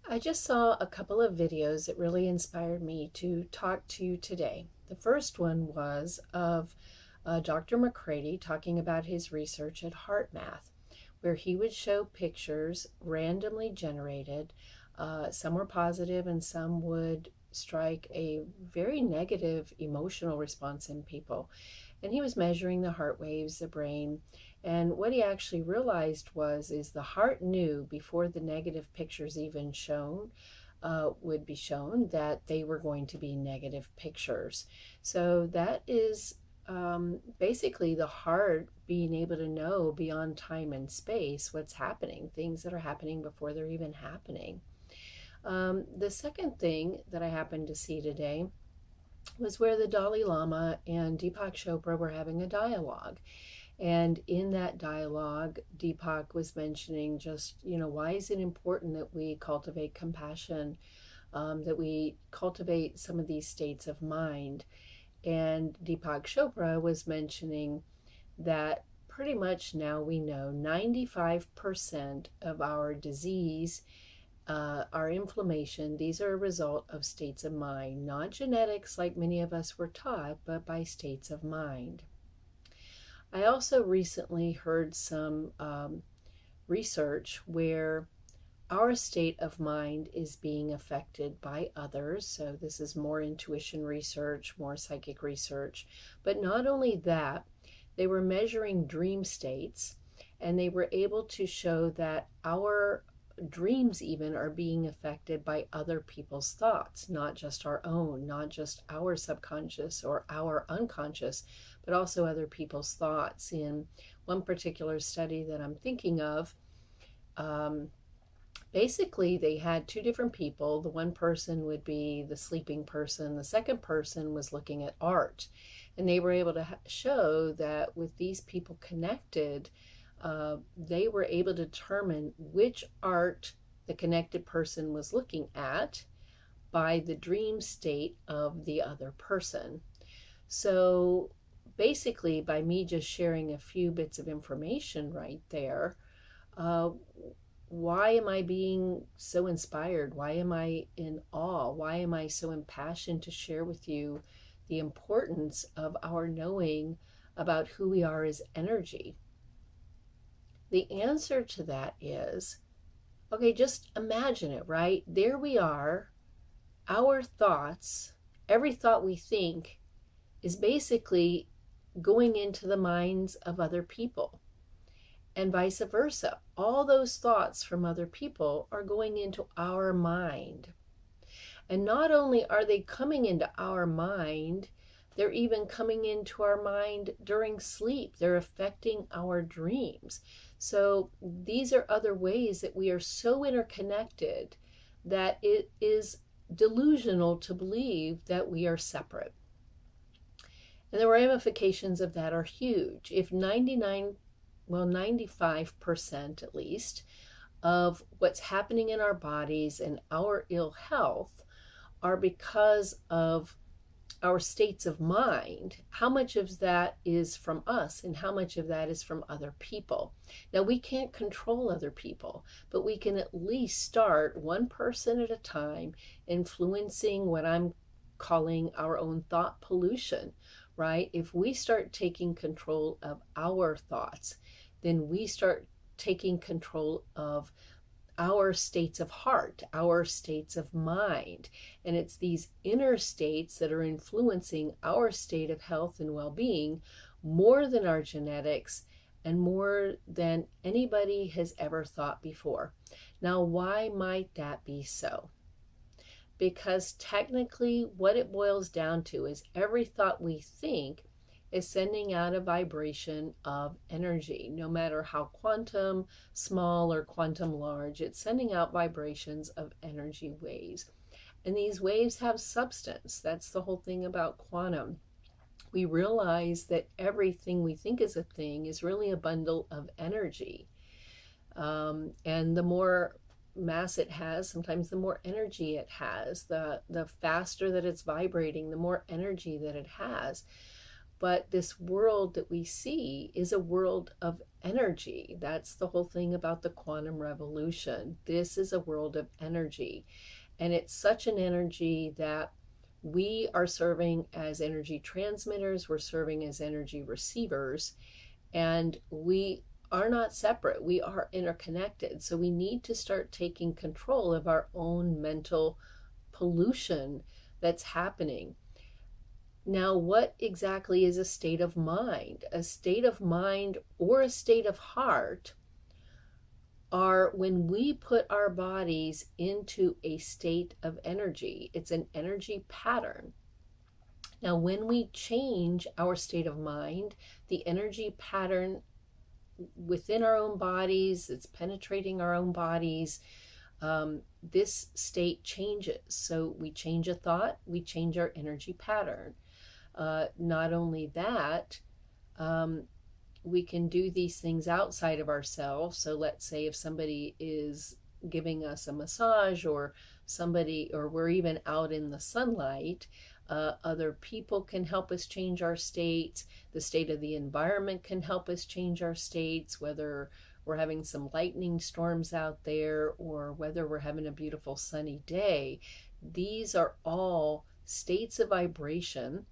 I just saw a couple of videos that really inspired me to talk to you today. The first one was of Dr. McCready talking about his research at HeartMath, where he would show pictures randomly generated. Some were positive and some would strike a very negative emotional response in people. And he was measuring the heart waves, the brain, and what he actually realized was is the heart knew before the negative pictures even shown would be shown that they were going to be negative pictures. So that is basically the heart being able to know beyond time and space what's happening, things that are happening before they're even happening. The second thing that I happened to see today was where the Dalai Lama and Deepak Chopra were having a dialogue. And in that dialogue, Deepak was mentioning just, why is it important that we cultivate compassion, that we cultivate some of these states of mind. And Deepak Chopra was mentioning that pretty much now we know 95% of our disease, our inflammation, these are a result of states of mind, not genetics like many of us were taught, but by states of mind. I also recently heard some research where our state of mind is being affected by others. So, this is more intuition research, more psychic research. But not only that, they were measuring dream states and they were able to show that our dreams even are being affected by other people's thoughts, not just our own, not just our subconscious or our unconscious, but also other people's thoughts. In one particular study that I'm thinking of, basically they had two different people. The one person would be the sleeping person, the second person was looking at art, and they were able to show that with these people connected, they were able to determine which art the connected person was looking at by the dream state of the other person. So basically, by me just sharing a few bits of information right there, why am I being so inspired? Why am I in awe? Why am I so impassioned to share with you the importance of our knowing about who we are as energy? The answer to that is, okay, just imagine it, right? There we are, our thoughts, every thought we think is basically going into the minds of other people, and vice versa. All those thoughts from other people are going into our mind. And not only are they coming into our mind, they're even coming into our mind during sleep. They're affecting our dreams. So these are other ways that we are so interconnected that it is delusional to believe that we are separate. And the ramifications of that are huge. If 95% at least, of what's happening in our bodies and our ill health are because of our states of mind, how much of that is from us and how much of that is from other people? Now, we can't control other people, but we can at least start one person at a time, influencing what I'm calling our own thought pollution, right? If we start taking control of our thoughts, then we start taking control of our states of heart, our states of mind. And it's these inner states that are influencing our state of health and well-being more than our genetics and more than anybody has ever thought before. Now, why might that be so? Because technically what it boils down to is every thought we think is sending out a vibration of energy. No matter how quantum small or quantum large, it's sending out vibrations of energy waves. And these waves have substance. That's the whole thing about quantum. We realize that everything we think is a thing is really a bundle of energy. And the more mass it has, sometimes the more energy it has. The faster that it's vibrating, the more energy that it has. But this world that we see is a world of energy. That's the whole thing about the quantum revolution. This is a world of energy. And it's such an energy that we are serving as energy transmitters, we're serving as energy receivers, and we are not separate. We are interconnected. So we need to start taking control of our own mental pollution that's happening. Now, what exactly is a state of mind? A state of mind or a state of heart are when we put our bodies into a state of energy. It's an energy pattern. Now, when we change our state of mind, the energy pattern within our own bodies, it's penetrating our own bodies, this state changes. So we change a thought, we change our energy pattern. Not only that, we can do these things outside of ourselves. So let's say if somebody is giving us a massage, or we're even out in the sunlight, other people can help us change our states. The state of the environment can help us change our states, whether we're having some lightning storms out there or whether we're having a beautiful sunny day. These are all states of vibration,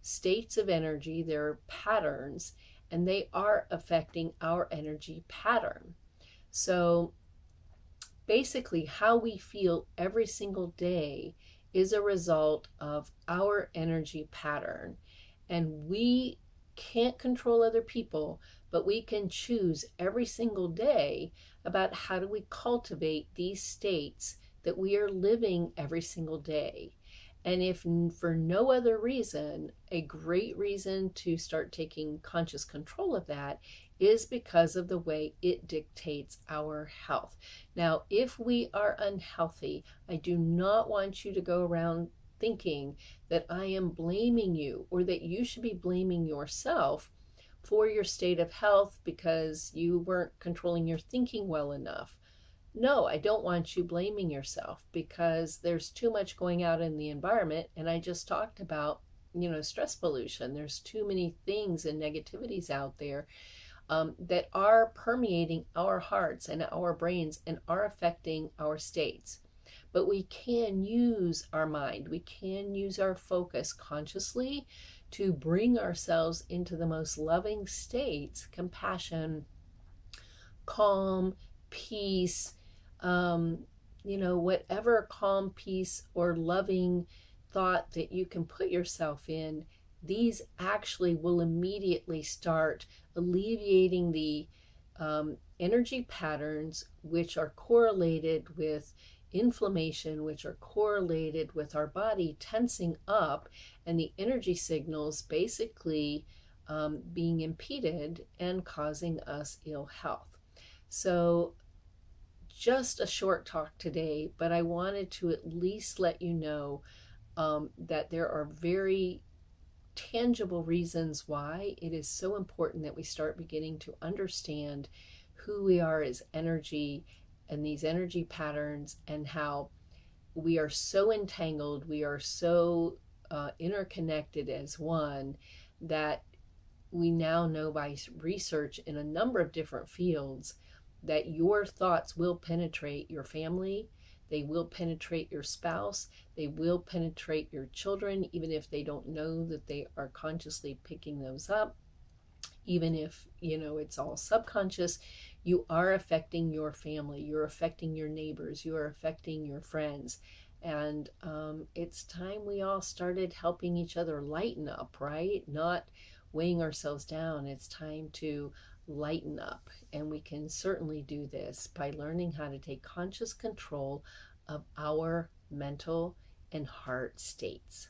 states of energy. They're patterns, and they are affecting our energy pattern. So basically, how we feel every single day is a result of our energy pattern. And we can't control other people, but we can choose every single day about how do we cultivate these states that we are living every single day. And if for no other reason, a great reason to start taking conscious control of that is because of the way it dictates our health. Now, if we are unhealthy, I do not want you to go around thinking that I am blaming you or that you should be blaming yourself for your state of health because you weren't controlling your thinking well enough. No, I don't want you blaming yourself because there's too much going out in the environment. And I just talked about, stress pollution. There's too many things and negativities out there that are permeating our hearts and our brains and are affecting our states. But we can use our mind, we can use our focus consciously to bring ourselves into the most loving states: compassion, calm, peace, whatever calm, peace, or loving thought that you can put yourself in. These actually will immediately start alleviating the energy patterns which are correlated with inflammation, which are correlated with our body tensing up, and the energy signals basically being impeded and causing us ill health. So just a short talk today, but I wanted to at least let you know that there are very tangible reasons why it is so important that we start beginning to understand who we are as energy and these energy patterns, and how we are so entangled, we are so interconnected as one, that we now know by research in a number of different fields that your thoughts will penetrate your family, they will penetrate your spouse, they will penetrate your children, even if they don't know that they are consciously picking those up. Even if, it's all subconscious, you are affecting your family, you're affecting your neighbors, you are affecting your friends. And it's time we all started helping each other lighten up, right? Not weighing ourselves down. It's time to lighten up. And we can certainly do this by learning how to take conscious control of our mental and heart states.